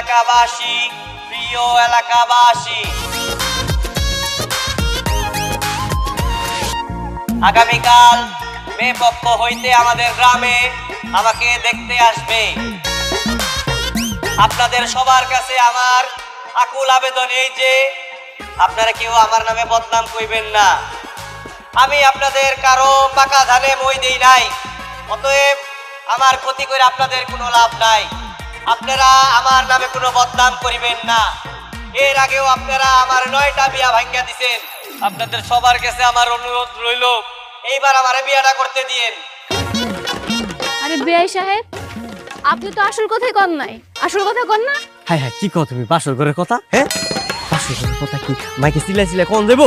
এলাকাবাসী, প্রিয় এলাকাবাসী, আগামীকাল মেয়ে পক্ষ হইতে আমাদের গ্রামে আমাকে দেখতে আসবে। আপনাদের সবার কাছে আমার আকুল আবেদন এই যে আপনারা কেউ আমার নামে বদনাম কইবেন না। আমি আপনাদের কারো পাকা ধানে মই দেই নাই, অতএব আমার ক্ষতি করে আপনাদের কোনো লাভ নাই। আপনারা আমার নামে কোনো বদনাম করিবেন না। এর আগেও আপনারা আমার 9টা বিয়া ভাঙ্গা দিছেন। আপনাদের সবার কাছে আমার অনুরোধ রইল, এইবার আমার বিয়াটা করতে দিয়েন। আরে বেআই সাহেব, আপনি তো আসল কথাই কন নাই। আসল কথা কন না। হ্যাঁ হ্যাঁ, কি কও তুমি? বাসর ঘরের কথা? হ্যাঁ, বাসর ঘরের কথা কি মাইকে সিলাই সিলাই কোন দেবো?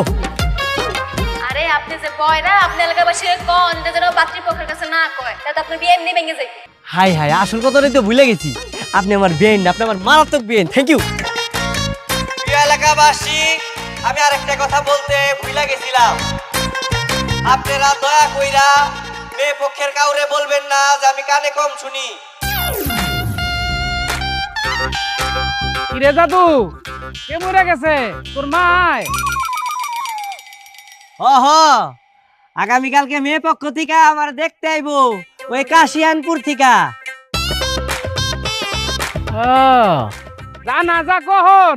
আরে আপনি যে বয়রা, আপনি এলাকাবাসী কন যে যেন বাত্রি পক্ষের কাছে না কয়, তাতে আপনি বিয়ে এমনি ভেঙে যাইবে। হাই হাই, আসল কথাটাই তো ভুলে গেছি। আপনি আমার বেন, আপনি আমার মারাত্মক বেন। Thank you. প্রিয় এলাকাবাসী, আমি আরেকটা কথা বলতে ভুলে গেছিলাম। আপনারা দয়া কইরা মেয়ে পক্ষের কাউরে বলবেন না যে আমি কানে কম শুনি। কিরে দাদু, কে মরে গেছে? তোর মায়? হ, আগামীকালকে মেয়ে পক্ষ থেকে আমার দেখতে আইবো, ওই কাশিয়ানপুর থেকে। জানা যা কখন?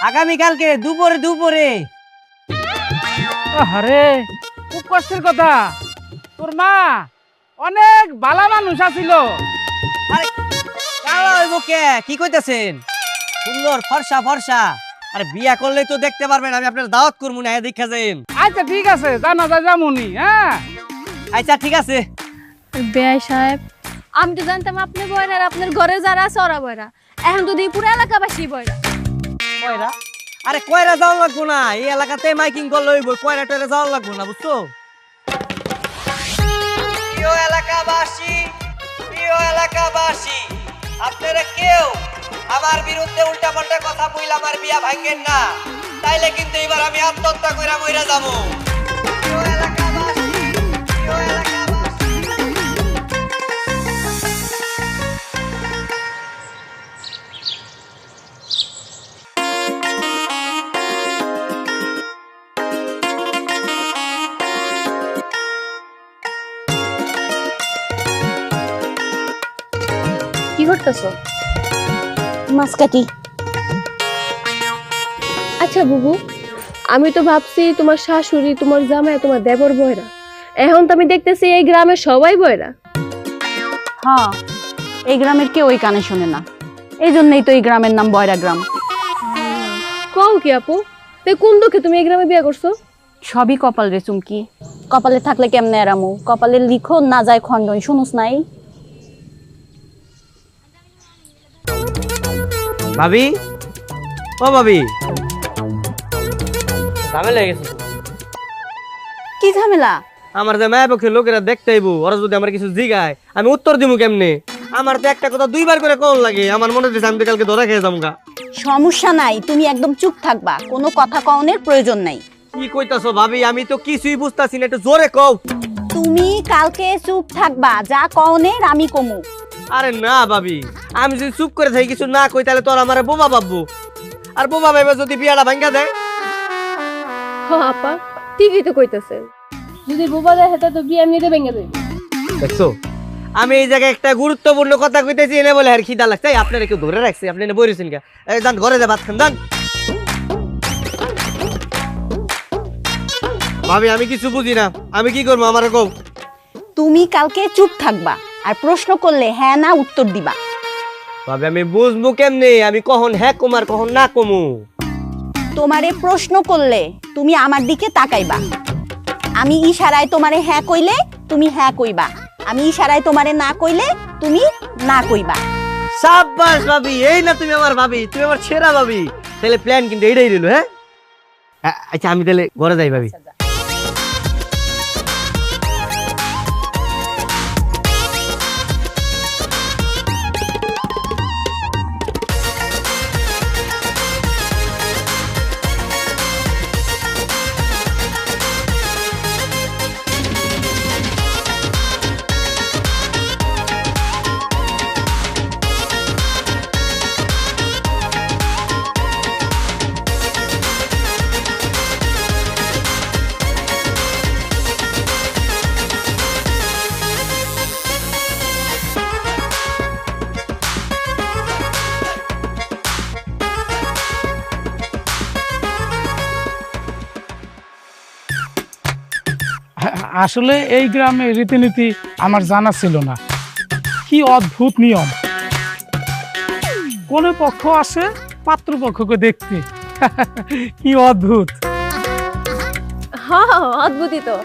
আগামীকালকে দুপুরে। আরে খুব কষ্টের কথা। তোর মা অনেক ভালো মানুষ আছিল। আরে কালা হইব কে? কি কইতাছেন? সুন্দর ফর্সা। আরে বিয়া করলেই তো দেখতে পারবেন। আমি আপনার দাওয়াত করবো না, দেখা যাইন। আচ্ছা ঠিক আছে, জানা যা যামুনি। হ্যাঁ আচ্ছা ঠিক আছে। বেআই সাহেব, আমি তো জানতাম আপনি বয়রা আর আপনার ঘরে যারা আছে ওরা বয়রা। এখন তো পুরো এলাকাবাসী বয়রা। কয়রা? আরে কয়রা যাওয়া লাগবো না, এই এলাকাতে মাইকিং করলে হইব। কয়রা টয়রা যাওয়া লাগবো না, বুঝছো? প্রিয় এলাকাবাসী, আপনারা কেউ আমার বিরুদ্ধে উল্টাপাল্টা কথা বইলে আমার বিয়া ভাঙেন না, তাইলে কিন্তু এবার আমি আত্মহত্যা কইরা মইরা যাবো। প্রিয় এলাকাবাসী। কি করতেছো? মাছ কাটি। আচ্ছা বুবু, আমি তো ভাবছি তোমার শাশুড়ি, তোমার জামাই, তোমার দেবর বয়রা। এখন তো আমি দেখতেছি এই গ্রামের সবাই বয়রা। হ্যাঁ, এই গ্রামের কেউ ওই কানে শোনে না, এই জন্যই তো এই গ্রামের নাম বয়রা গ্রাম। কও কি আপু, তে কোন দুঃখে তুমি এই গ্রামে বিয়ে করছো? সবই কপাল রে চুমকি। কপালে থাকলে কেমনে এরামু? কপালে লিখো না যায় খণ্ডন, শুনুস নাই? ভাবি, ও ভাবি, ঝামেলা হয়ে গেছে। কি ঝামেলা? আমার যে মায়ের পক্ষে লোকেরা দেখতে আইবো, ওরা যদি আমার কিছু জিগায় আমি উত্তর দিব কেমনে? আমার তো একটা কথা দুইবার করে কোন লাগে। আমার মনে হচ্ছে আমি তো কালকে ধরা খেয়ে যাবো গা। সমস্যা নাই, তুমি একদম চুপ থাকবা, কোনো কথা কওনের প্রয়োজন নাই। কি কইতাছো ভাবি? আমি তো কিছুই বুঝতাছি না, একটু জোরে কও। তুমি কালকে চুপ থাকবা, যা কওনের আমি কমু। আরে না ভাবি, আমি যদি চুপ করে থাকি কিছু না কই তাহলে তো আর আমার বোবা ভাববো, আর বোবা ভাইবা যদি বিয়াটা ভাঙ্গা দেয়। হ্যাঁ আপা, ঠিকই তো কইতেছেন। যদি বোবা দেয় সেটা তো বিয়ে এমনিতে ভেঙে দেবে। দেখছো, আমি এই জায়গায় একটা গুরুত্বপূর্ণ কথা কইতেছি, এনে বলে আর খিদা লাগছে। আপনারা কেউ ধরে রাখছে, আপনি এনে বইরেছেন কে? এই যান ঘরে যা ভাত খান, যান। ভাবি আমি কিছু বুঝি না, আমি কি করবো আমার কও। তুমি কালকে চুপ থাকবা, আর প্রশ্ন করলে হ্যাঁ না উত্তর দিবা। ভাবি আমি বুঝবো কেমনে আমি কখন হ্যাঁ কমার কখন না কমু? তোমারে প্রশ্ন করলে তুমি আমার দিকে তাকাইবা। আমি ইশারায় তোমারে হ্যাঁ কইলে তুমি হ্যাঁ কইবা, আমি ইশারায় তোমারে না কইলে তুমি না কইবা। সাব্বাস ভাবি, এই না তুমি আমার ভাবি, তুমি আমার সেরা ভাবি। তাহলে প্ল্যান কিন্তু এইটাই রইলো। হ্যাঁ আচ্ছা, আমি তাহলে ঘরে যাই ভাবি। আসলে এই গ্রামে রীতিনীতি আমার জানা ছিল না। কি অদ্ভুত নিয়ম, কোন পক্ষ আসে পাত্রপক্ষকে দেখতে। কি অদ্ভুত। হ্যাঁ অদ্ভুতই তো,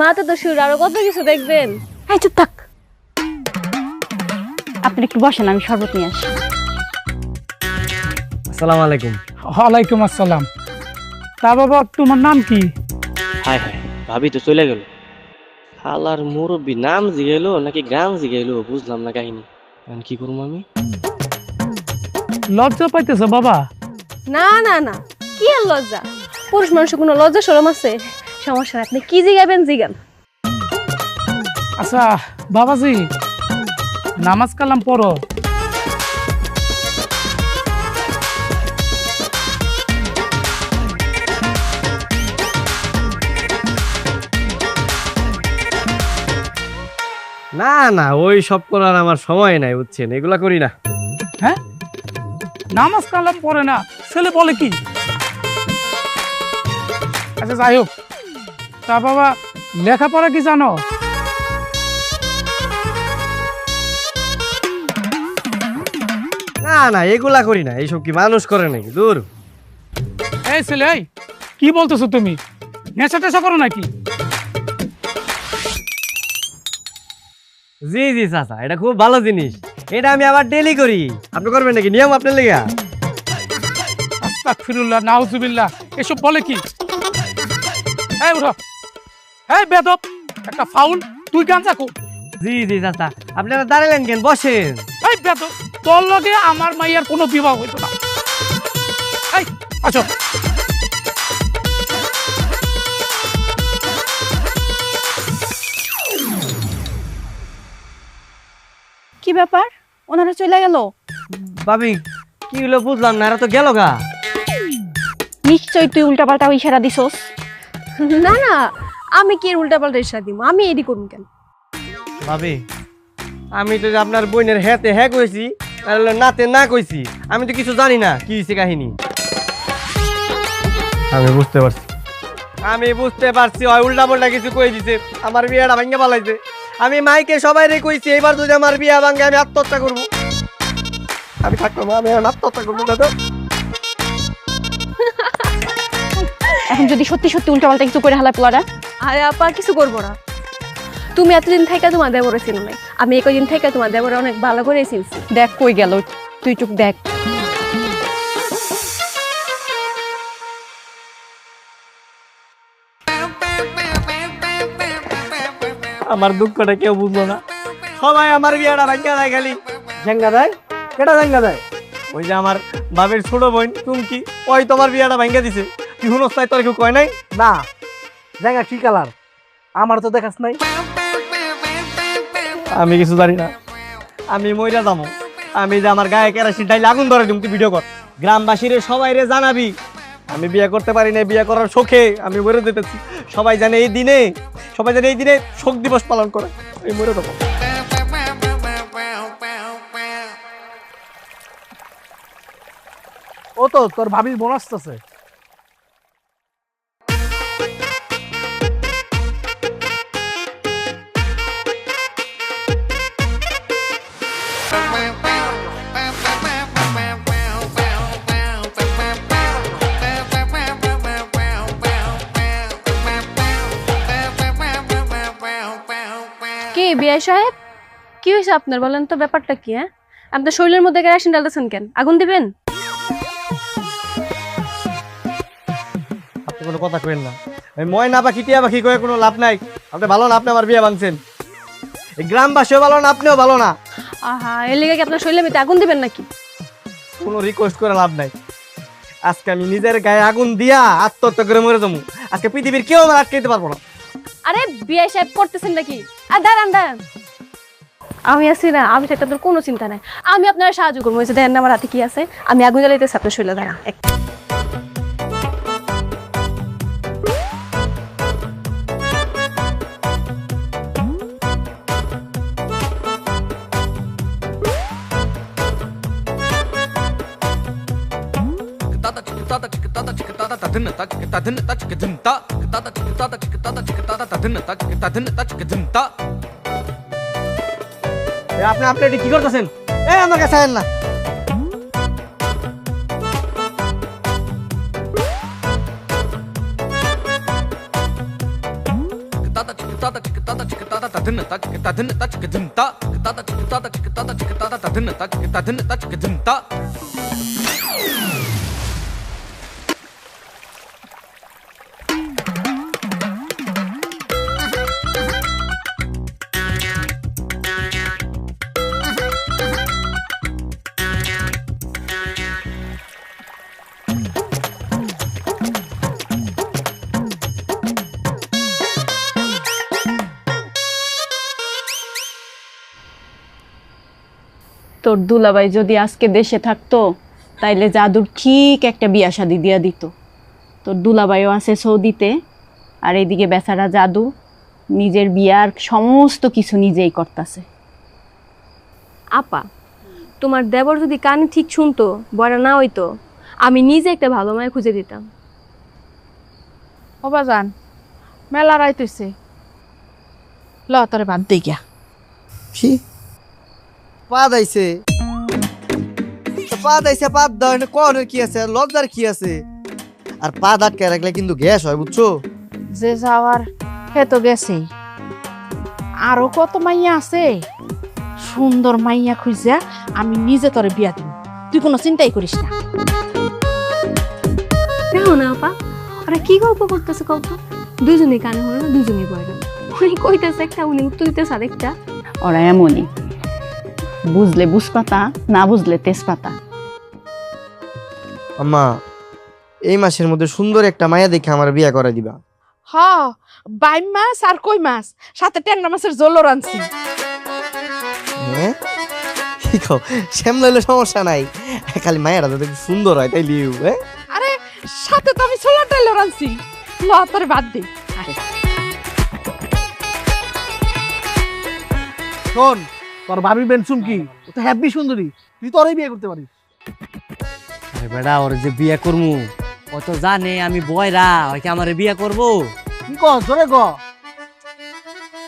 মাথা তো সুর, আরো কত কিছু দেখবেন। এই চুপ থাক, আপনি একটু বসেন, আমি শরবত নিয়ে আসি। আসসালামু আলাইকুম। ওয়ালাইকুম আসসালাম। তা বাবা, তোমার নাম কি? হায় হায়, ভাবি তো চলে গেল। হালার মুরব্বী নাম জিগাইলো নাকি গ্রাম জিগাইলো বুঝলাম না কাহিনী। এখন কি করবো আমি? লজ্জা পাইতেছ বাবা? না না না, কি আর লজ্জা, পুরুষ মানুষের কোনো লজ্জা শরম আছে? সমস্যা নাই, আপনি কি জিগাবেন জিগান। আচ্ছা বাবাজি, নামাজ কালাম পড়ো? না না, ওই সব করার আমার সময় নাই, বুঝছেন, এগুলা করি না। হ্যাঁ, নামাজ কালাম পড়ে না, ছেলে বলে কি? আচ্ছা যাই হোক, তা বাবা লেখাপড়া কি জানো? না না, এগুলা করি না, এইসব কি মানুষ করে নাকি? দূর। এই ছেলে, এই কি বলতেছো তুমি? নেশা টেশা করো নাকি? জি জি চাচা, এটা খুব ভালো জিনিস, এটা আমি আবার ডেলি করি। আপনি করবেন নাকি? নিয়ম আপনার লেগা। আস্তাগফিরুল্লাহ, নাউজুবিল্লাহ, এসব বলে কি? এই উঠো, এই বেদব, একটা ফাউল, তুই গাঞ্জা কো। জি জি চাচা, আপনারা দাঁড়ালেন কেন? বসেন। এই বেদব, তোর লগে আমার মাইয়ার কোনো বিবাহ হইতো না। এই আসো। কি ব্যাপার, ওনারা চলে গেল? ভাবি কি হলো বুঝলাম না, এরা তো গেল গা। নিশ্চয়ই তুই উল্টাপাল্টা ইশারা দিছস। না না, আমি কি উল্টা পাল্টা ইশারা দিব? আমি এডি করুন কেন? ভাবি আমি তো যে আপনার বোনের হ্যাতে হ্যাঁ কইছি আর হলো নাতে না কইছি, আমি তো কিছু জানি না কি হয়েছে কাহিনী। আমি বুঝতে পারছি ওই উল্টা পাল্টা কিছু কই দিছে, আমার বিয়েটা ভাঙ্গে পালাইছে। আমি মাইকে সবাই রে কইছি এবার যদি আমার বিয়া ভাঙ্গে আমি আত্মহত্যা করবো। আমি থাকবো না, আমি এখন আত্মহত্যা করবো দাদা। এখন যদি সত্যি সত্যি উল্টাপাল্টা কিছু করে হালা পোলারা? আরে আপা, কিছু করবো না। তুমি এতদিন থেকে তোমার দেবরে ছিল না, আমি এই কদিন থেকে তোমার দেবরে অনেক ভালো করে চিনছি। দেখ কই গেল, তুই চুপ দেখ। আমার দুঃখটা কেউ বুঝলো না, সবাই আমার বিয়াটা ভাঙ্গা দেয় খালি। ঝাঙ্গা দেয়? কেটা ঝাঙ্গা দেয়? ওই যে আমার বাবের ছোট বোন চুমকি, ওই তোমার বিয়াটা ভাঙ্গা দিছে। তুই শুনোস নাই? তোর কেউ কয় নাই? না, জায়গা কি কালার আমার তো দেখাস নাই। আমি কিছু জানি না, আমি মইরা যাবো। আমি যে আমার গায়ে কেরাসিন ডাইলে আগুন ধরে দিম, তুই ভিডিও কর, গ্রামবাসীরে সবাই রে জানাবি আমি বিয়ে করতে পারি না, বিয়ে করার শোকে আমি মরে যেতেছি। সবাই জানে এই দিনে শোক দিবস পালন করে। আমি মরে যাবো। ও তো তোর ভাবির বোন আসতেছে। কি বিআই সাহেব, কি হয়েছে আপনার? বলেন তো ব্যাপারটা কি? হ্যাঁ, আপনার শরীরের মধ্যে কেরাসিন ঢালতেছেন কেন? আগুন দিবেন? আপনি কোনো কথা কইেন না। ওই ময়না পাখি টিয়া পাখি কয়ে কোনো লাভ নাই। আপনি ভালো না, আপনি আমার বিয়ে ভাঙছেন। এই গ্রামবাসীও ভালো না, আপনিও ভালো না। আহা, এর লেগে কি আপনার শরীরের মধ্যে আগুন দিবেন নাকি? কোনো রিকোয়েস্ট করে লাভ নাই। আজকে আমি নিজের গায়ে আগুন দিয়া আত্মহত্যা করে মরে যাবো। আজকে পৃথিবীর কেউ আমার আটকাইতে পারবো না। আরে বিআই সাহেব করতেছেন নাকি? আর দাঁড়ান দাঁড়ান, আমি আছি না, আমি থাকতে আপনার কোনো চিন্তা নাই। আমি আপনারা সাহায্য করবো। ওই যে দেখেন না আমার হাতে কি আছে, আমি আগুন জ্বালাইতেছি আপনার শরীরে। দাঁড়ান আপনি আপনি এটা কি করতেছেন? এই আমার কাছে আয়েন না। তোর দুলাভাই যদি আজকে দেশে থাকতো তাইলে জাদুর ঠিক একটা বিয়া শাদি দিয়া দিত। তোর দুলাভাইও আছে সৌদিতে, আর এইদিকে বেচারা জাদু নিজের বিয়ার সমস্ত কিছু নিজেই করতেছে। আপা, তোমার দেবর যদি কানে ঠিক শুনতো, বড় না হইতো, আমি নিজে একটা ভালো মায়ে খুঁজে দিতাম। ও বাজান মেলা রাইতেছে, ল তোরে বাদ দেই গিয়া। কি পা দাইছে? পা দাইছে, পা দাও কোন কি আছে, লজ্জার কি আছে? আর পা আটকে রাখলে কিন্তু গ্যাস হয়, বুঝছো? যে যাওয়ার হে তো গেছে, আরো কত মাইয়া আছে। সুন্দর মাইয়া খুঁজা আমি নিজে তোরে বিয়া দিব, তুই কোনো চিন্তাই করিস না। দেখো না আপা, ওরা কি গল্প করতেছে কত? দুজনে কানে হলো না, দুজনে বয় না। উনি কইতেছে একটা, উনি উত্তর দিতেছে আরেকটা। ওরা এমনই, বুঝলে বুঝপাতা, না বুঝলে তেজপাতা। আম্মা, এই মাসের মধ্যে সুন্দর একটা মায়া দেখে আমার বিয়ে করে দিবা। হ, বাইম মাছ আর কই মাছ, সাথে ট্যাংরা মাছের জোলও রানছি। হ্যাঁ কি কও? শ্যামলা হইলে সমস্যা নাই, খালি মায়েরা যাতে একটু সুন্দর হয় তাই লিউ। হ্যাঁ আরে সাথে তো আমি ছোলার ডাইলও রানছি, ল তোরে বাদ দে। আরে শোন, তোর ভাবি বেনসুম কি, ও তো হ্যাপি সুন্দরী, তুই তোরই বিয়ে করতে পারিস। আরে বেড়া, ওর যে বিয়ে করমু ও তো জানে আমি বয়রা, ওই কি আমার বিয়ে করবো? কি কর জোরে ক।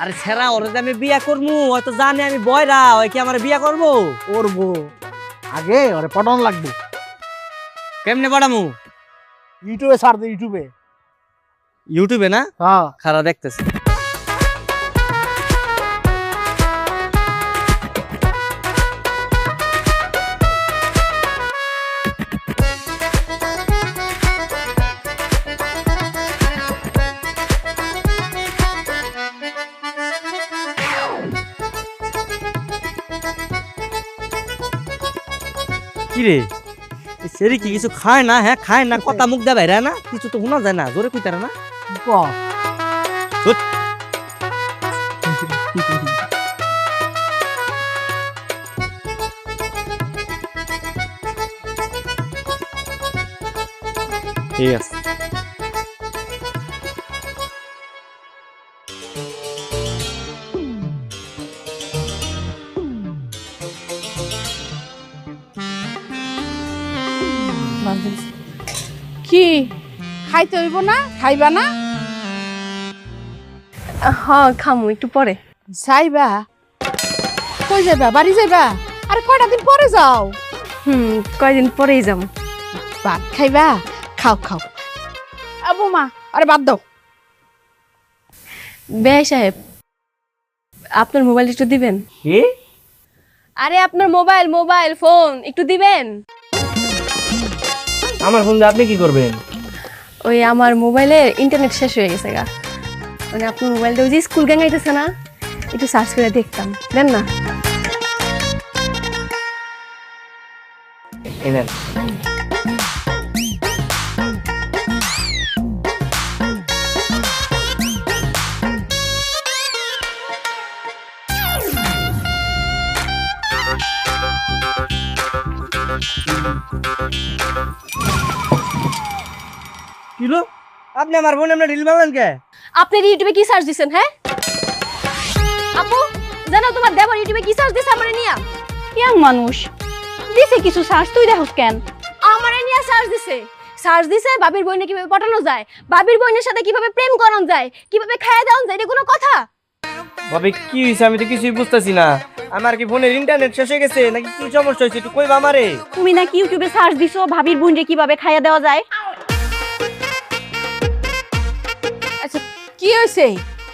আরে ছেড়া, ওর যে আমি বিয়ে করমু ও তো জানে আমি বয়রা, ওই কি আমার বিয়ে করবো? করবো, আগে ওরে পটানো লাগবে। কেমনে বাড়ামু? ইউটিউবে ছাড় দে, ইউটিউবে। ইউটিউবে না? হ্যাঁ, খারাপ দেখতেছি। কিরে সেরি কি কিছু খায় না? হ্যাঁ খায় না, কথা মুখ দে বাইরে না, কিছু তো শোনা যায় না, জোরে কইতারে না। কি কর? ধুৎ। ঠিক আছে। কি খাইতে হইব না? খাইবা না? হ্যাঁ, খামু একটু পরে। যাইবা? কই যাইবা? বাড়ি যাইবা? আরে কয়টা দিন পরে যাও। কয়দিন পরেই যাবো। ভাত খাইবা? খাও খাও। বৌমা আরে বাদ দাও। বেয়াই সাহেব, আপনার মোবাইল একটু দিবেন? কি? আরে আপনার মোবাইল ফোন একটু দিবেন? আমার ফোন দিয়ে আপনি কি করবেন? ওই আমার মোবাইলে ইন্টারনেট শেষ হয়ে গেছে গা, মানে আপনার মোবাইলটা ওই যে স্কুল গ্যাং আইতেছে না, একটু সার্চ করে দেখতাম, দেন না? কিলো আপনি আমার ফোনে আমরা রিল মারলেন কে? আপনি ইউটিউবে কি সার্চ দিছেন? হ্যাঁ আপু, জানো তোমার দেবর ইউটিউবে কি সার্চ দিছে আমারে নিয়া? ইয়াং মানুষ দিছে কিছু সার্চ, তুই দেখোস কেন? আমারে নিয়া সার্চ দিছে, সার্চ দিছে বাবির বইনে কিভাবে পটানো যায়, বাবির বইনের সাথে কিভাবে প্রেম করানো যায়, কিভাবে খাইয়া দেওয়া যায়, এটা কোনো কথা? ভাবি কি হয়েছে আমি তো কিছুই বুঝতেছি না। আমার কি ফোনের ইন্টারনেট শেষ হয়ে গেছে নাকি কি সমস্যা হয়েছে একটু কইবা আমারে। তুমি নাকি ইউটিউবে সার্চ দিছো ভাবির বোনরে কিভাবে খাইয়া দেওয়া যায়? আচ্ছা কি হয়েছে?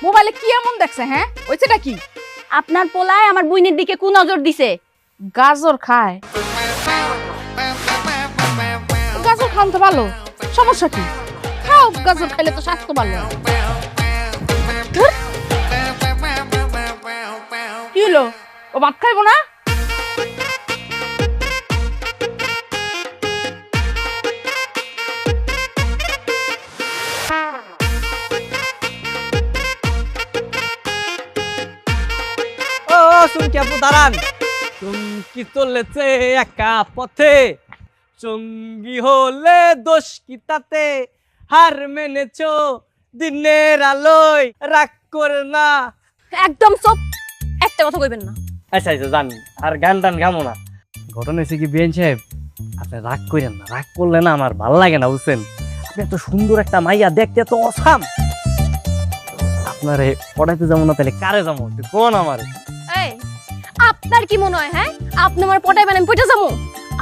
মোবাইলে কি এমন দেখছে? হ্যাঁ হয়েছেটা কি? আপনার পোলায় আমার বোনের দিকে কোন নজর দিছে? গাজর খায়। গাজর খান তো ভালো, সমস্যা কি? খাও, গাজর খাইলে তো স্বাস্থ্য ভালো। ধুর। কি হলো, ও ভাত খাইবো না? ও চুমকি আপু দাঁড়ান। চুমকি চলেছে একা পথে, সঙ্গী হলে দোষ কি তাতে, হার মেনেছো দিনের আলোয়, রাগ করে না। একদম চুপ, একটা কথা কইবেন না। আচ্ছা আচ্ছা জান, আর গান টান গামো না। ঘটনা হয়েছে কি বিএন সাহেব, আপনি রাগ করেন না, রাগ করলে না আমার ভালো লাগে না বুঝছেন। আপনি এত সুন্দর একটা মাইয়া, দেখতে এত অসাম, আপনারে পড়াইতে যাবো না তাহলে কারে যাবো কোন আমার। এই আপনার কি মনে হয়, হ্যাঁ আপনি আমার পটাইবেন আমি পয়টা যাবো?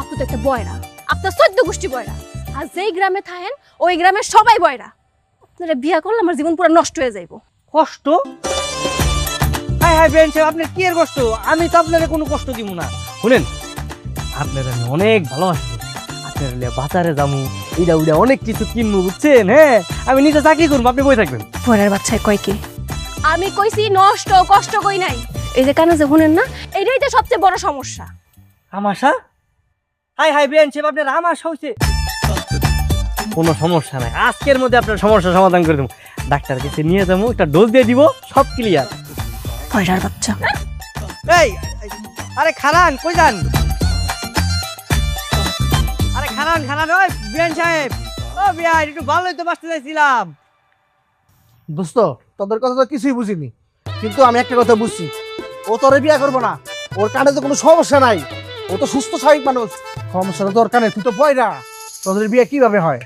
আপনি তো একটা বয়রা, আপনার 14 গোষ্ঠী বয়রা, আর যেই গ্রামে থাকেন ওই গ্রামের সবাই বয়রা। আপনারা বিয়া করলে আমার জীবন পুরো নষ্ট হয়ে যাইব। কষ্ট? হাই হাই বিএন সাহেব, আপনার কি এর কষ্ট? আমি তো আপনার কোনো কষ্ট দিব না। শুনেন, আপনার আমি অনেক ভালোবাসি, আপনার বাজারে যাবো, এইটা ওইটা অনেক কিছু কিনবো বুঝছেন। হ্যাঁ আমি নিজে চাকরি করবো, আপনি বই থাকবেন। বয়রার বাচ্চায় কয় কি? আমি কইছি নষ্ট, কষ্ট কই নাই। এই যে কানে যে শুনেন না, এইটাই তো সবচেয়ে বড় সমস্যা। আমাশা? হাই হাই বিএন সাহেব, আপনার আমাশা হয়েছে? কোনো সমস্যা নাই, আজকের মধ্যে আপনার সমস্যার সমাধান করে দেবো। ডাক্তার কাছে নিয়ে যাবো, একটা ডোজ দিয়ে দিব, সব ক্লিয়ার। বয়রার বাচ্চা। এই আরে খারান কই যান? আরে খারান খারান, ওই বিয়ান সাহেব, ও বিয়ান একটু ভালোই তো বাঁচতে চাইছিলাম। দোস্ত তোদের কথা তো কিছুই বুঝিনি, কিন্তু আমি একটা কথা বুঝছি, ও তোরে বিয়ে করবো না। ওর কানে তো কোনো সমস্যা নাই, ও তো সুস্থ স্বাভাবিক মানুষ। সমস্যা তো তোর কানে, তুই তো বয়রা, তোদের বিয়ে কিভাবে হয়?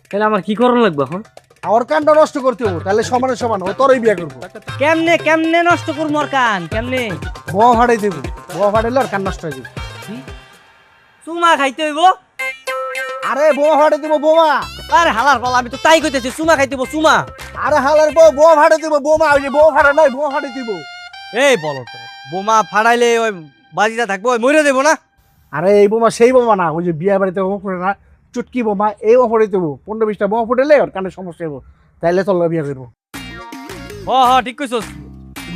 তাহলে আমার কি করণ লাগবে এখন? ওর কানটা নষ্ট করতে হবো, তাহলে সমানে সমান ও তোরই বিয়ে করবো। কেমনে কেমনে নষ্ট করবো ওর কান? কেমনে? বোয়া ফাটাই দেবো, বোয়া ফাটাইলে ওর কান নষ্ট হয়ে যাবে। চুমা খাইতে হইব? আরে বোয়া ফাটাই দেবো, বোমা। আরে হালার বল, আমি তো তাই কইতেছি, চুমা খাইতে হইব চুমা। আরে হালার বউ, বোয়া ফাটাই দেবো, বোমা। ওই যে বোয়া ফাটা নাই, বোয়া ফাটাই দিব। এই বলো তো, বোমা ফাড়াইলে ওই বাজিটা থাকবো, ওই মরে দেবো না? আরে এই বোমা সেই বোমা না, ওই যে বিয়ে বাড়িতে বোমা ফুটে না, চুটকি বোমা, এই বোমা ফুটাই দেবো। 15-20টা বোমা ফুটেলে ওর কানে সমস্যা হবো, তাইলে তোর বিয়ে করবো। হ হ ঠিক কইছস,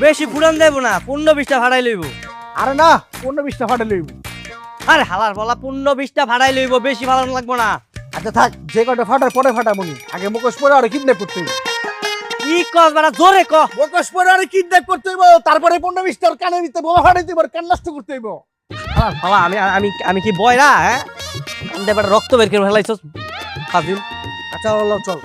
বেশি ফুরান দেবো না, 15-20টা ফাড়াই লইব। আরে না, 15-20টা ফাটাই লইব। আরে হালার বলা, 15-20টা ফাড়াই লইব, বেশি ফাড়ানো লাগবো না। আচ্ছা থাক, যে কটা ফাটার পরে ফাটাবনি, আগে মুখোশ পরে আরে কিডন্যাপ করতে হইব। কি কস বাড়া, জোরে ক। মুখোশ পরে আরে কিডন্যাপ করতে হইব, তারপরে 15-20টার কানে দিতে বোমা ফাটাই দিব, কান নষ্ট করতে হইব। হালার বাবা, আমি আমি আমি কি বয়রা? হ্যাঁ দেবার রক্ত বের করে ফেলাইছস ফাজিল। আচ্ছা চল চল।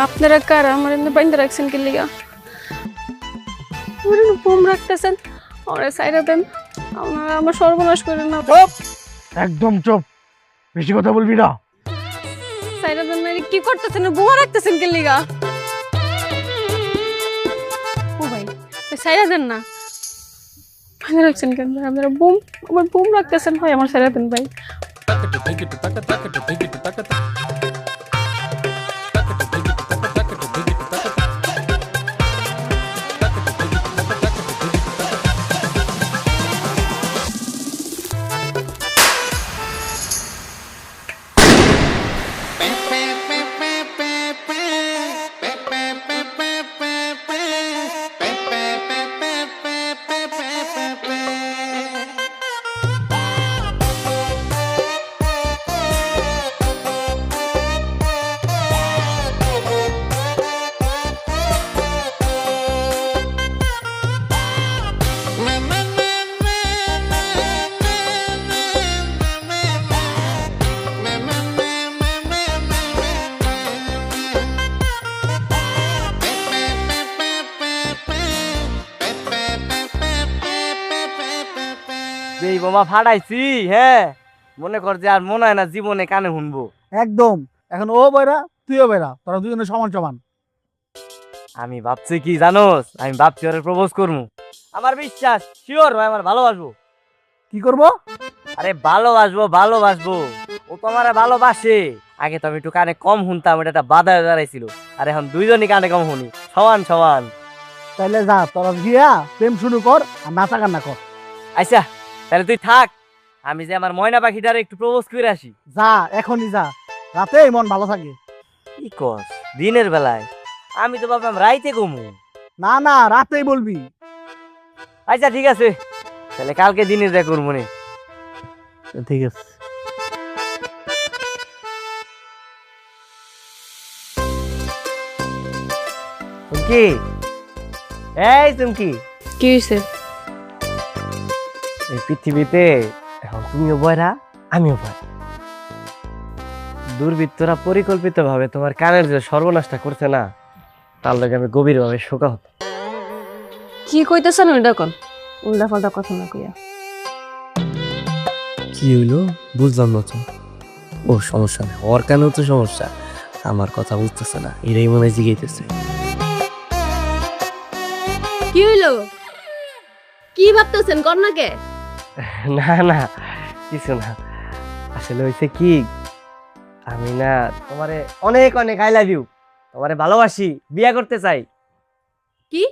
আপনারা কার আমার এমনি বাইন্দা রাখছেন কি লিগা? ওরে বোম রাখতেছেন, ওরে সাইরা দেন, আপনারা আমার সর্বনাশ করেন না। চুপ, একদম চুপ, বেশি কথা বলবি না। সাইরা দেন, মানে কি করতেছেন? বোমা রাখতেছেন কি লিগা? ও ভাই সাইরা দেন না, বাইন্দা রাখছেন কেন? আপনারা বোম, আমার বোম রাখতেছেন, হয় আমার সাইরা দেন ভাই। যেই বোমা ফাটাইছি, হ্যাঁ মনে কর যে আর মনে হয় না জীবনে কানে শুনবো। একদম। এখন ও বয়রা, তুইও বয়রা, তোরা দুজনে সমান সমান। আমি ভাবছি কি জানোস, আমি ভাবছি ওরে প্রপোজ করবো। আমার বিশ্বাস শিওর ভাই আমার ভালোবাসবো। কি করবো? আরে ভালোবাসবো ভালোবাসবো, ও তো আমার ভালোবাসে। আগে তো আমি একটু কানে কম শুনতাম, এটা একটা বাধা হয়ে দাঁড়াইছিল। আর এখন দুইজনই কানে কম শুনি, সমান সমান। তাইলে যা, তোরা গিয়া প্রেম শুরু কর আর নাচা গান্না কর। আচ্ছা তাহলে তুই থাক, আমি যে আমার ময়না পাখিটারে একটু প্রপোজ করে আসি। যা, এখনই যা, রাতেই মন ভালো থাকে। কি কস দিনের বেলায়? আমি তো ভাবলাম রাইতে কমু। না না, রাতেই বলবি। আচ্ছা ঠিক আছে, তাহলে কালকে দিনে যা করবো নে। ঠিক আছে। চুমকি, এই চুমকি, কি হয়েছে? এই পৃথিবীতে এখন তুমিও বয়রা আমিও বয়রা। দুর্বৃত্তরা পরিকল্পিত ভাবে তোমার কানের যে সর্বনাশটা করছে না, তার লগে আমি গভীরভাবে শোকাহত। কি কইতেছেন ওইটা কোন? উল্টা পাল্টা কথা না কইয়া। কি হইলো বুঝলাম না তো। ও সমস্যা নেই, ওর কানেও তো সমস্যা, আমার কথা বুঝতেছে না, এরাই মনে হয় জিগাইতেছে। কি হইলো? কি ভাবতেছেন কন্যাকে? না না কিছু না, আসলে হয়েছে কি, আমি না তোমারে অনেক অনেক আই লাভ ইউ, তোমারে ভালোবাসি, বিয়ে করতে চাই। কি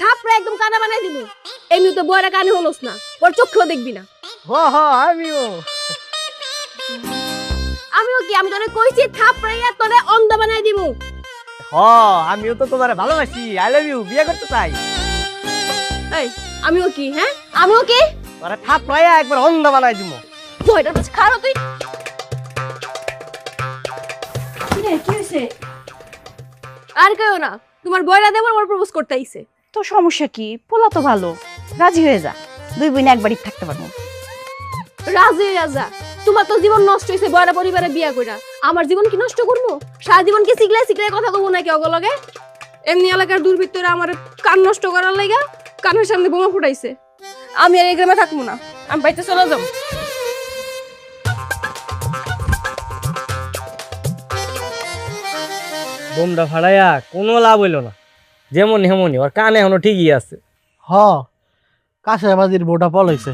থাপড়া একদম কানা বানাই দিব? এমনি তো বয়রা কানে হলোস না, ওর চোখেও দেখবি না। আমিও। আমিও কি, আমি তোরে কইছি থাপড়াইয়া তোরে অন্ধ বানাই দিব। হ আমিও তো তোমারে ভালোবাসি, আই লাভ ইউ, বিয়ে করতে চাই। এই আমিও কি, হ্যাঁ আমিও কি? তোরা থাপ লয়া একবার অন্ধ বানাই দিব। বয়রা কাছে খারো তুই। কি হইছে? আর কেউ না, তোমার বয়রা দেবর আমার প্রপোজ করতে আইছে। তো সমস্যা কি, পোলা তো ভালো, রাজি হয়ে যা, দুই বোন একবারই থাকতে পারবো। রাজি রাজা, তোমার তো জীবন নষ্ট হয়েছে বয়রা পরিবারে বিয়া কইরা। আমার জীবন কি নষ্ট করবো? সারা জীবন কি সিগলাই সিগলাই কথা কবো নাকি অগলগে? এমনি এলাকার দুর্বৃত্তরা আমার কান নষ্ট করার লাগা কানের সামনে বোমা ফুটাইছে। আমি আর এই গ্রামে থাকবো না, আমি বাইতে চলে যাবো। বোমটা ফাড়াইয়া কোনো লাভ হইলো না, যেমন হেমনই, ওর কানে এখনো ঠিকই আছে। হ, কাশাবাজির বোটা পলাইছে।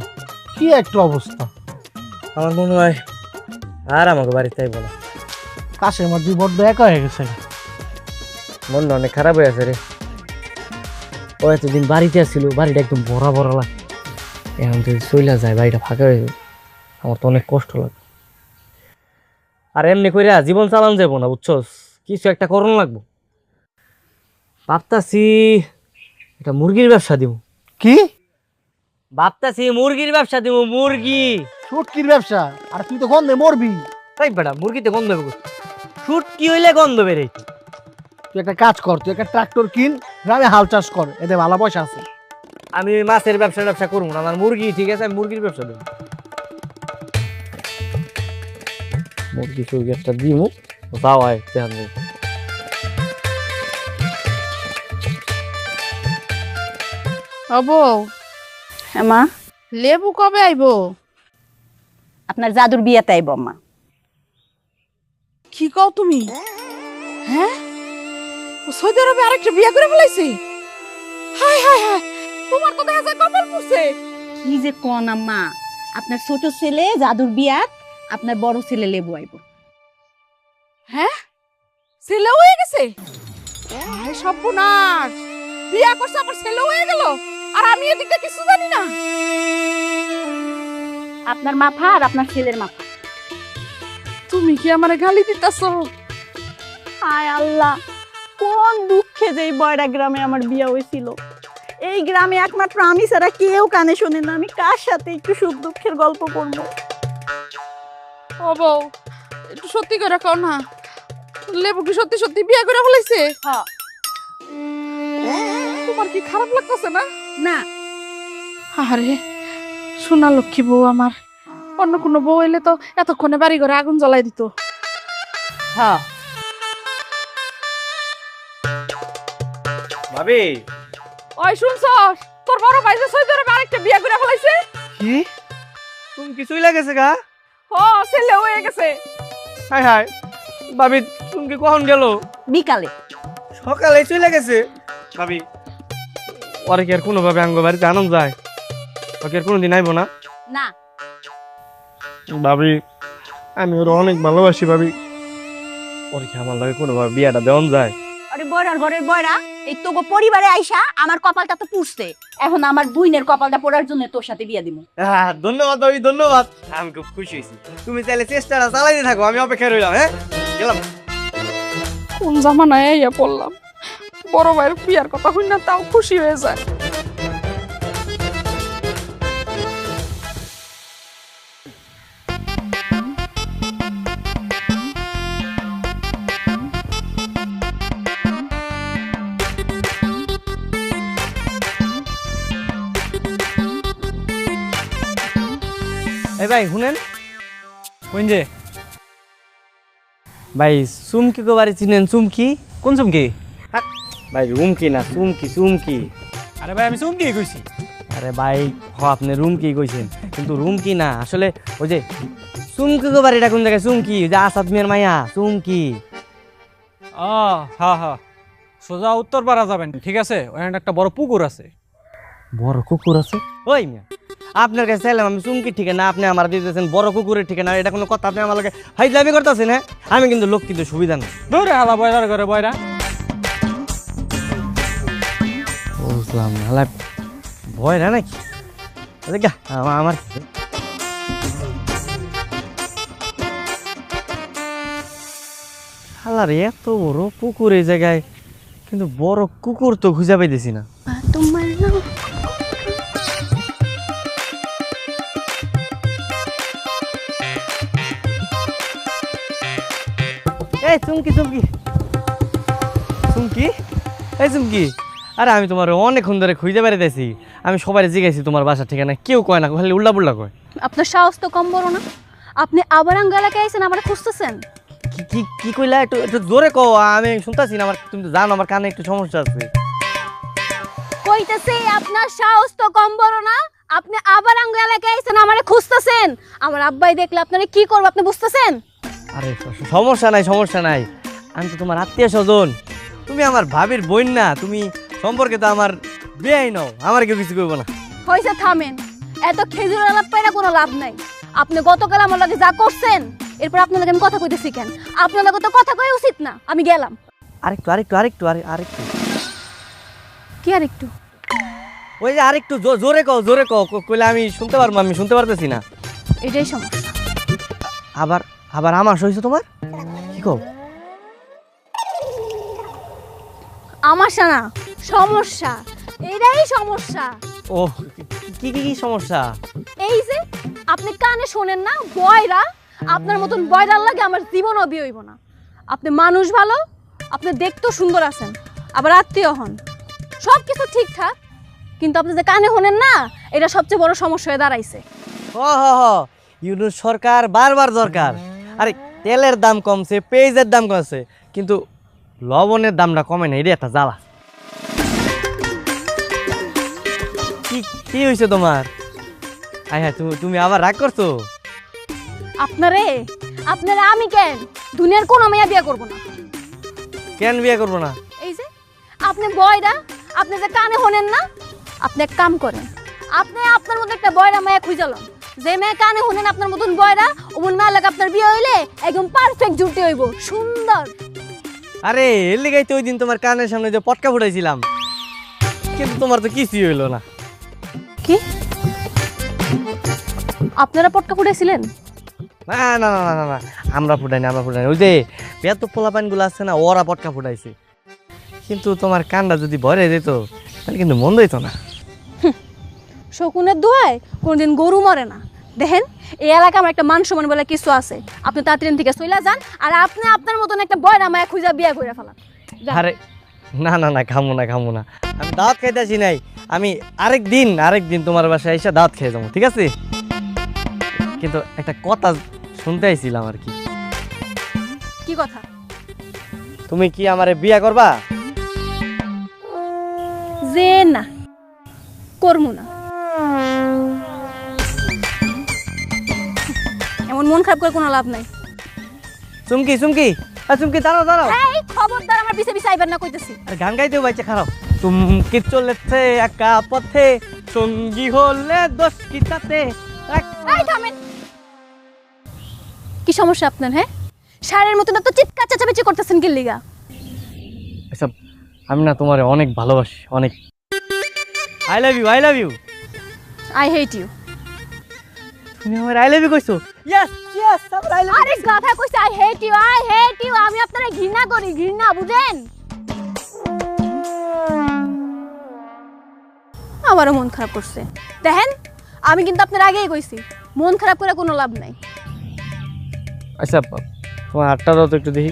কি একটু অবস্থা। আমার মনে হয় আর আমাকে বাড়িতে আইব না। কাশের মধ্যে বড্ড একা হয়ে গেছে। মনটা অনেক খারাপ হয়ে আছে রে। ও এতদিন বাড়িতে আসছিল, বাড়িটা একদম ভরা ভরা লাগে, এখন যদি চইলা যায় বাড়িটা ফাঁকা হয়ে যাবে, আমার তো অনেক কষ্ট লাগে। আর এমনি কইরা জীবন চালান যাবো না, বুঝছস, কিছু একটা করণ লাগবো। ভাবতাছি এটা মুরগির ব্যবসা দিব। কি? ভাবতাছি মুরগির ব্যবসা দিব, মুরগি। সুটকির ব্যবসা? আর তুই তো গন্ধে মরবি। তাই বেটা মুরগিতে গন্ধ বেরো, শুট কি হইলে গন্ধ বেরোই। তুই একটা কাজ কর, তুই একটা ট্রাক্টর কিন, গ্রামে হাল চাষ কর, এতে ভালো পয়সা আছে। আমি মাছের ব্যবসা করবো না, আমার মুরগি ঠিক আছে, আমি মুরগির ব্যবসা দেবো। মুরগি সুরগি একটা দিব, যাও হয় দেখান নেই। হবো। হ্যাঁ মা, লেবু কবে আইবো? আপনার জাদুর বিয়াতে আইব মা। কি কও তুমি? হ্যাঁ, ও সৌদি আরবে আরেকটা বিয়ে করে ফেলাইছে? হাই হাই হাই, তোমার তো দেখা যায় কপাল পড়ছে। কি যে কোন আম্মা, আপনার ছোট ছেলে জাদুর বিয়াত, আপনার বড় ছেলে লেবু আইব। হ্যাঁ, ছেলে হয়ে গেছে? হাই সর্বনাশ, বিয়া করছে আমার ছেলে হয়ে গেল, আর আমি এদিকে কিছু জানি না। আপনার মাথা আর আপনার ছেলের মাথা। তুমি কি আমারে গালি দিতাছো? হায় আল্লাহ, কোন দুঃখে যে এই বয়রা গ্রামে আমার বিয়ে হয়েছিল। এই গ্রামে একমাত্র আমি ছাড়া কেউ কানে শোনে না, আমি কার সাথে একটু সুখ দুঃখের গল্প করবো? ও বউ, একটু সত্যি করে কও না, লেবু কি সত্যি সত্যি বিয়ে করে ফেলাইছে? হ্যাঁ। তোমার কি খারাপ লাগতেছে না? না। আরে সোনা লক্ষ্মী বউ আমার, অন্য কোনো বউ এলে তো এতক্ষণে বাড়ি ঘরে আগুন জ্বলাই দিত। হ্যাঁ। ভাবি, ওই শুনছস, তোর বড় ভাই যে সৌদি আরবে আরেকটা বিয়ে করে ফেলাইছে? কি? তুমি কিছুই লাগেছে গা? ও ছেলে হয়ে গেছে। হাই হাই ভাবি, তুমি কি কখন গেল? বিকালে। সকালে চলে গেছে। ভাবি ওরে কি আর কোনোভাবে আঙ্গ বাড়িতে আনন্দ যায়? ওকে আর কোনোদিন আইব না? না। ভাবি আমি ওর অনেক ভালোবাসি ভাবি, ওরে কি আমার লাগে কোনোভাবে বিয়াটা দেওয়ান যায়? আরে বয়রার ঘরের বয়রা, এই তোগো পরিবারে আইসা আমার কপালটা তো পুষছে, এখন আমার বুইনের কপালটা পড়ার জন্য তোর সাথে বিয়া দিমু। ধন্যবাদ ভাবি, ধন্যবাদ। আমি খুব খুশি হয়েছি। তুমি চাইলে চেষ্টাটা চালাইতে থাকো, আমি অপেক্ষায় রইলাম। হ্যাঁ গেলাম। কোন জামানায় ইয়া পড়লাম, বড় ভাইয়ের বিয়ার কথা হই না তাও খুশি হয়ে যায়। এই ভাই শুনেন, কোন যে ভাই চুমকি কো বাড়ি চিনেন? চুমকি? কোন চুমকি? ভাই রুমকি না, চুমকি চুমকি। আরে ভাই আমি চুমকি কইছি। আরে ভাই আপনি রুমকি কইছেন, কিন্তু রুমকি না, আসলে ওই যে চুমকি কো বাড়িটা কোন জায়গায়? চুমকি, ওই যে আসাদ মিয়ার মাইয়া চুমকি। হ্যাঁ হ্যাঁ, সোজা উত্তর পাড়া যাবেন, ঠিক আছে? ওখানে একটা বড় পুকুর আছে। বড় কুকুর আছে? ওই মিয়া, আপনার কাছে চাইলাম আমি চুমকির ঠিকানা, আপনি আমার দিতেছেন বড় কুকুরের ঠিকানা। এটা কোনো কথা? আপনি আমার লাগে হাইজলামি করতেছেন। হ্যাঁ আমি কিন্তু লোক, কিন্তু সুবিধা না। দৌড়ে হালা বয়রার ঘরে বয়রা। বুঝলাম না, হালা ভয় না নাকি? গা আমার হালার এত বড় পুকুর এই জায়গায়, কিন্তু বড় কুকুর তো খুঁজে পাইতেছি না। তোমার নাম এই চুমকি চুমকি চুমকি, এই চুমকি, আরে আমি তোমার অনেকক্ষণ ধরে খুঁজে বেড়াইতেছি। আমি সবাই জিজ্ঞাসি তোমার বাসার ঠিকানা, কেউ কয় না, খালি উল্টা পুল্টা কয়। আপনার সাহস তো কম বড় না। আপনি আবার আঙ্গ এলাকায় আইছেন, আমার খুঁজতেছেন। কি কি কি কইলা? একটু একটু জোরে কও, আমি শুনতাছি না। আমার, তুমি তো জানো আমার কানে একটু সমস্যা আছে। কইতেছি আপনার সাহস তো কম বড় না। আপনি আবার আঙ্গ এলাকায় আইছেন, আমারে খুঁজতেছেন। আমার আব্বাই দেখলে আপনারে কি করবে আপনি বুঝতেছেন? আরে সমস্যা নাই, সমস্যা নাই, আমি তো তোমার আত্মীয় স্বজন। তুমি আমার ভাবির বোন না, তুমি সম্পর্কে তো আমার বেআই নাও, আমার কেউ কিছু করবো না। হইছে থামেন, এত খেজুর আলাপ পাই না কোনো লাভ নাই। আপনি গতকাল আমার লাগে যা করছেন, এরপর আপনার লাগে আমি কথা কইতেছি কেন? আপনার লাগে তো কথা কই উচিত না। আমি গেলাম। আরেকটু আরেকটু আরেকটু আরেকটু কি আর একটু? ওই যে আরেকটু জোরে কও, জোরে কও, কইলে আমি শুনতে পারবো। আমি শুনতে পারতেছি না। এটাই সমস্যা। আবার আবার আমার সইছো তোমার? কি কও? আমাশা না, সমস্যা। এটাই সমস্যা। ও কি কি কি সমস্যা? এই যে আপনি কানে শোনেন না, বয়রা। আপনার মতন বয়রার লাগে আমার জীবনও বিয়ে হইব না। আপনি মানুষ ভালো, আপনি দেখতেও সুন্দর আছেন, আবার আত্মীয় হন, সব কিছু ঠিকঠাক, কিন্তু আপনি যে কানে শোনেন না, এটা সবচেয়ে বড় সমস্যা হয়ে দাঁড়াইছে। ইউনুস সরকার বারবার দরকার। আরে তেলের দাম কমছে, পেঁয়াজের দাম কমছে, কিন্তু লবণের দামটা কমে না, এটা একটা জ্বালা। কি কি হয়েছে তোমার? আয় হ্যাঁ, তুমি আবার রাগ করছো? আপনারে আপনারা আমি কেন দুনিয়ার কোন মেয়ে বিয়ে করব না। কেন বিয়ে করবো না? এই যে আপনি বয়রা, আপনি যে কানে শোনেন না, আপনি এক কাম করেন, আপনি আপনার মতো একটা বয়রা মেয়ে খুঁজালাম, যে মেয়ে কানে শোনেন আপনার মতন বয়রা, ওমন মেয়ে লাগে আপনার বিয়ে হইলে একদম পারফেক্ট জুটি হইব, সুন্দর। আরে এর লেগাই তো ওই দিন তোমার কানের সামনে যে পটকা ফুটাইছিলাম, কিন্তু তোমার তো কিছুই হইলো না। কি আপনারা পটকা ফুটাইছিলেন? না না না না না, আমরা ফুটাইনি, আমরা ফুটাইনি। ওই যে বেত পোলাপানগুলো আছে না, ওরা পটকা ফুটাইছে। কিন্তু তোমার কানটা যদি ভরে যেত তাহলে কিন্তু মন্দ হইতো না। শকুনের দোয়ায় কোনদিন গরু মরে না। দেখেন এই এলাকা আমার একটা মান সম্মান বলে কিছু আছে। আপনি তাড়াতাড়ি থেকে চলে যান, আর আপনি আপনার মতন একটা বয়রা মায়া খুঁজা বিয়ে করে ফেলান। আরে না না না, খামো না খামো না, আমি দাওয়াত খাইতেছি নাই। আমি আরেকদিন তোমার বাসায় এসে দাওয়াত খেয়ে যাবো, ঠিক আছে? কিন্তু একটা কথা শুনতে আইছিলাম আর কি। কি কথা? তুমি কি আমারে বিয়া করবা? যে না করমু না। মন খারাপ করে কোনো লাভ নাই। চুমকি চুমকি চুমকি দাঁড়াও দাঁড়াও। এই খবরদার আমার পিছে পিছে আইবার না কইতেছি। আর গান গাইতেও বাইছে খারাপ। চুমকি চলেছে একা পথে, সঙ্গী হলে দোষ কি তাতে। এই থামেন। কি সমস্যা আপনার? হ্যাঁ, সারের মতন তো চিৎকার চেঁচামেচি করতেছেন কি লিগা? আচ্ছা আমি না তোমারে অনেক ভালোবাসি, অনেক। I love you, I love you. I hate you. তুমি আমার আই লাভ ইউ কইছো? ইয়েস ইয়েস, আমার আই লাভ ইউ। আরে গাধা কইছে I hate you, I hate you. আমি আপনারে ঘৃণা করি, ঘৃণা, বুঝেন? আমারও মন খারাপ করছে। দেখেন, আমি কিন্তু আপনার আগেই কইছি মন খারাপ করে কোনো লাভ নাই। আচ্ছা তোমার হাতটা দাও তো একটু দেখি।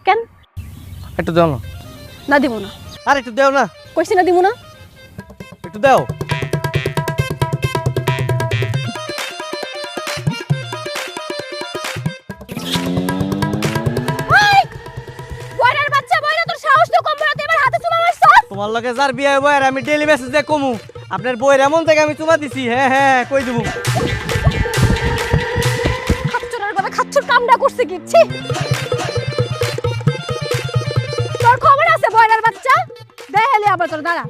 কেন? একটু দাও না। না দিব না। আর একটু দাও না। কইছি না দিব না। একটু দাও। ওই বয়রার বাচ্চা, বয়রা তোর সাহস তো কম বড়, তুই আমার হাতে চুমা মারছ। তোমার লগে যার বিয়ে হইব আর আমি ডেইলি মেসেজ দিয়ে কমু আপনার বইয়ের এমন থেকে আমি চুমা দিছি। হ্যাঁ হ্যাঁ কই দেবো। খাচ্চরের গবে খাচ্চর কামড়া করছে কি? ছি, তোর খবর আছে বয়রার বাচ্চা? দেখালে আবার তোর দাঁড়া।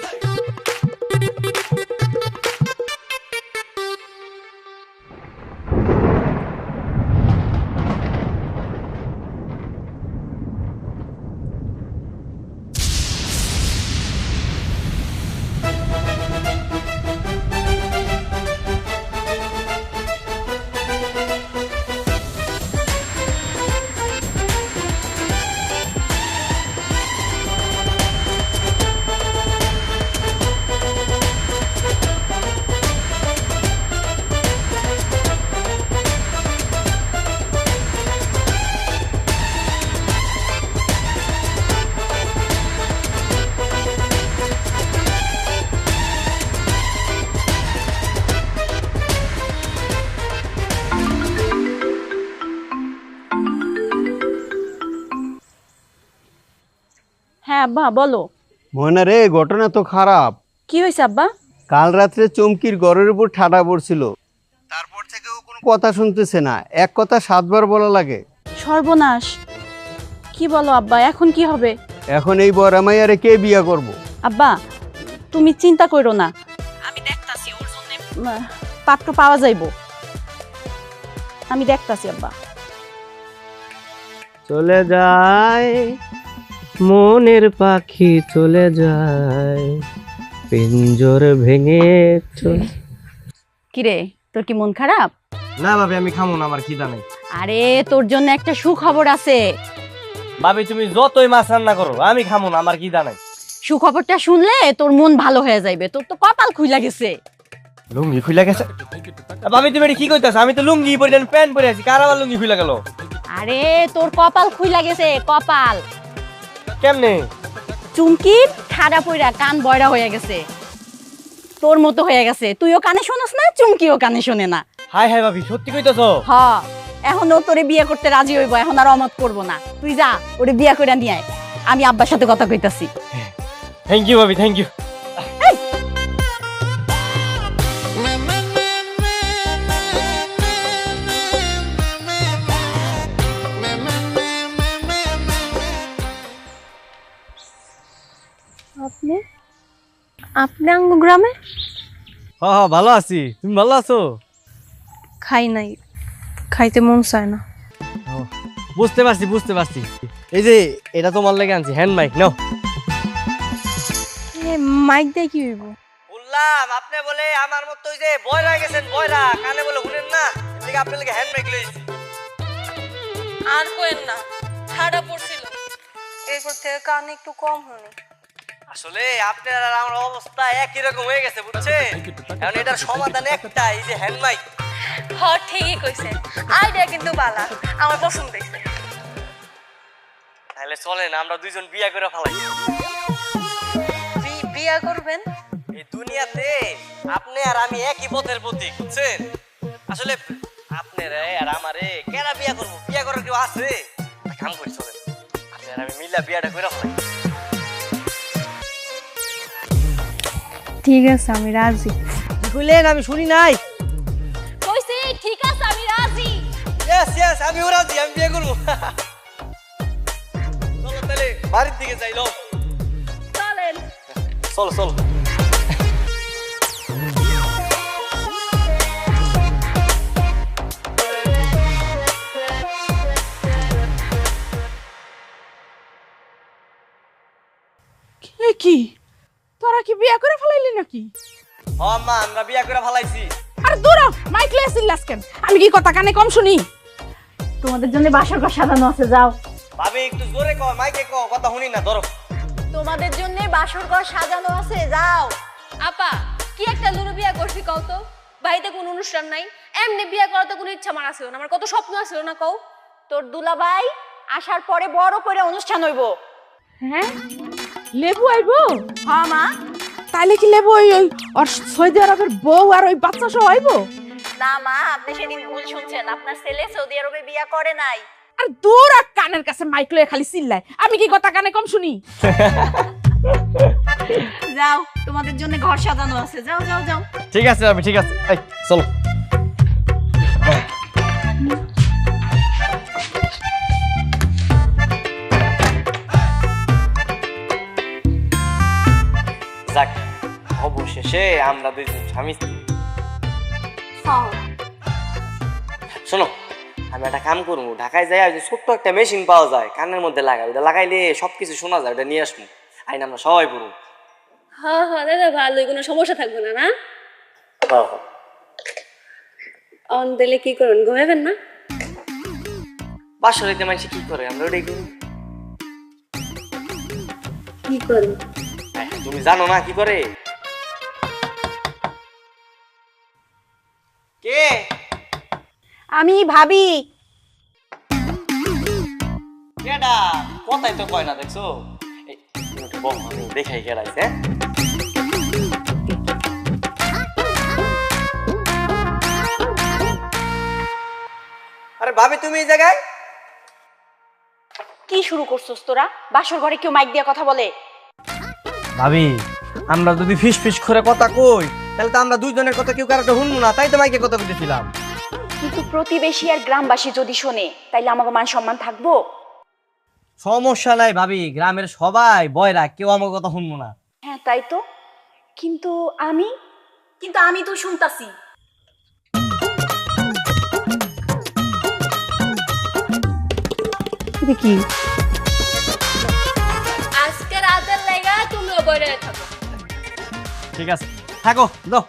হ্যাঁ আব্বা বলো। ময়না রে, ঘটনা তো খারাপ। কি হয়েছে আব্বা? কাল রাত্রে চমকির ঘরের উপর ঠাডা পড়ছিল, তারপর থেকে ও কোনো কথা শুনতেছে না। এক কথা 7 বার বলা লাগে। সর্বনাশ, কি বলো আব্বা? এখন কি হবে? এখন এই বরামাইয়ারে কে বিয়া করব? আব্বা তুমি চিন্তা করো না, আমি দেখতাছি ওর জন্য পাত্র পাওয়া যাইব। আমি দেখতাছি আব্বা। চলে যায় মনের পাখি, চলে যায় পিঞ্জর ভেঙে। কিরে, তোর কি মন খারাপ? না ভাবি, আমি খামো না, আমার খিদা নাই। আরে তোর জন্য একটা সুখবর আছে। ভাবি তুমি যতই মাছ রান্না করো, আমি খামো না, আমার খিদা নাই। সুখবরটা শুনলে তোর মন ভালো হয়ে যাইবে। তোর তো কপাল খুইলা গেছে। লুঙ্গি খুইলা গেছে? ভাবি তুমি এটা কি কইতাছ? আমি তো লুঙ্গি পরে প্যান্ট পরে আছি, কার আবার লুঙ্গি খুইলা গেল? আরে তোর কপাল খুইলা গেছে, কপাল। কেমনে? চুমকির ঠাডা পইরা কান বয়রা হয়ে গেছে, তোর মতো হয়ে গেছে। তুইও কানে শোনাস না, চুমকিও কানে শোনে না। হাই হাই ভাবি, সত্যি কইতাছ? হ, এখন ও তোরে বিয়ে করতে রাজি হইব, এখন আর অমত করবো না। তুই যা, ওরে বিয়ে করে নিয়ে আয়। আমি আব্বার সাথে কথা কইতাছি। থ্যাংক ইউ ভাবি, থ্যাংক ইউ। আপনি আপনি আঙ্গু গ্রামে? হ্যাঁ হ্যাঁ ভালো আছি, তুমি ভালো আছো? খাই নাই, খাইতে মন চায় না। বুঝতে পারছি বুঝতে পারছি। এই যে এটা তোমার লেগে আনছি, হ্যান্ড মাইক নাও। মাইক দিয়ে কি হইব? বললাম আপনি বলে আমার মতো ওই যে বয়রা গেছেন, বয়রা কানে বলে শুনেন না, এদিকে আপনার লেগে হ্যান্ড মাইক লইছি। আর কোয়েন না, ঠাডা পড়ছিল, এরপর থেকে কান একটু কম হলো। আসলে আপনার আর আমার অবস্থা একই রকম হয়ে গেছে, বুঝছেন? এখন এটার সমাধান একটাই, এই যে হ্যান্ড মাইক। হ, ঠিকই কইছে, আইডিয়া কিন্তু বালা, আমার পছন্দ হইছে। তাহলে চলেন আমরা দুইজন বিয়া করে ফেলাই। বিয়া করবেন? এই দুনিয়াতে আপনি আর আমি একই পথের প্রতীক, বুঝছেন? আসলে আপনারে আর আমারে কেনা বিয়া করবো? বিয়া করার কেউ আছে? কাম করি, চলেন আপনি আর আমি মিলা বিয়াটা করে ফেলাই। ঠিক আছে, আমি রাজি। খুলেন, আমি শুনি নাই। ইয়েস আমিও রাজি, আমি বিয়ে করবো। চলো তাহলে বাড়ির দিকে যাই, লো চলেন। চলো চলো। এ কি তোরা কি বিয়া করে ফেলাইলি নাকি? ও মা, আমরা বিয়ে করে ফেলাইছি। আর দূর মাইকলে আসিল্লাস কেন? আমি কি কথা কানে কম শুনি? তোমাদের জন্য বাসর ঘর সাজানো আছে, যাও। ভাবি একটু জোরে কও, মাইকে কও, কথা শুনি না, ধরো। তোমাদের জন্য বাসর ঘর সাজানো আছে, যাও। আপা কি একটা লুরু বিয়া করছি কও তো? বাড়িতে কোনো অনুষ্ঠান নাই, এমনি বিয়া করার তো কোনো ইচ্ছা আমার ছিল না, আমার কত স্বপ্ন আছিল না কও। তোর দুলাভাই আসার পরে বড় করে অনুষ্ঠান হইব। হ্যাঁ লেবু আইবো? হ্যাঁ মা। তাইলে কি লেবু ওই ওর সৌদি আরবের বউ আর ওই বাচ্চা সহ আইবো? না মা, আপনি সেদিন ভুল শুনছেন, আপনার ছেলে সৌদি আরবে বিয়া করে নাই। আর দূর আর কানের কাছে মাইক লয়ে খালি চিল্লায়, আমি কি কথা কানে কম শুনি? যাও, তোমাদের জন্য ঘর সাজানো আছে, যাও যাও যাও। ঠিক আছে ভাবি, ঠিক আছে, এই চলো। যাক, অবশেষে আমরা দুইজন স্বামী স্ত্রী। শোনো, আমি একটা কাম করবো, ঢাকায় যাই, ওই যে ছোট্ট একটা মেশিন পাওয়া যায় কানের মধ্যে লাগাই, ওটা লাগাইলে সবকিছু শোনা যায়, ওটা নিয়ে আসবো, আইন আমরা সবাই পড়বো। হ্যাঁ হ্যাঁ দাদা, ভালোই, কোনো সমস্যা থাকবে না। না অন দিলে কি করবেন, ঘুমাবেন না? বাসরিতে মানুষ কি করে, আমরা ওটাই করি। কি করবেন? তুমি জানো না কি করে? কে? আমি ভাবি। কেডা? কথাই তো কয় না, দেখছো? এই তুমি একটু বল, আমি দেখাই কেডাইছে। আরে ভাবি, তুমি এই জায়গায় কি শুরু করছস তোরা? বাসর ঘরে কেউ মাইক দিয়ে কথা বলে? ভাবি, আমরা যদি ফিস ফিস করে কথা কই, তাহলে তো আমরা দুইজনের কথা কেউ কারোটা শুনবো না, তাই তো মাইকে কথা বলতেছিলাম। কিন্তু প্রতিবেশী আর গ্রামবাসী যদি শোনে, তাইলে আমাকে মান সম্মান থাকবো? সমস্যা নাই ভাবি, গ্রামের সবাই বয়রা, কেউ আমার কথা শুনবো না। হ্যাঁ তাই তো, কিন্তু আমি তো শুনতাছি। কি আজকে রাতের লাগা তুমিও বইরে থাকো। ঠিক আছে, থাকো, দাও।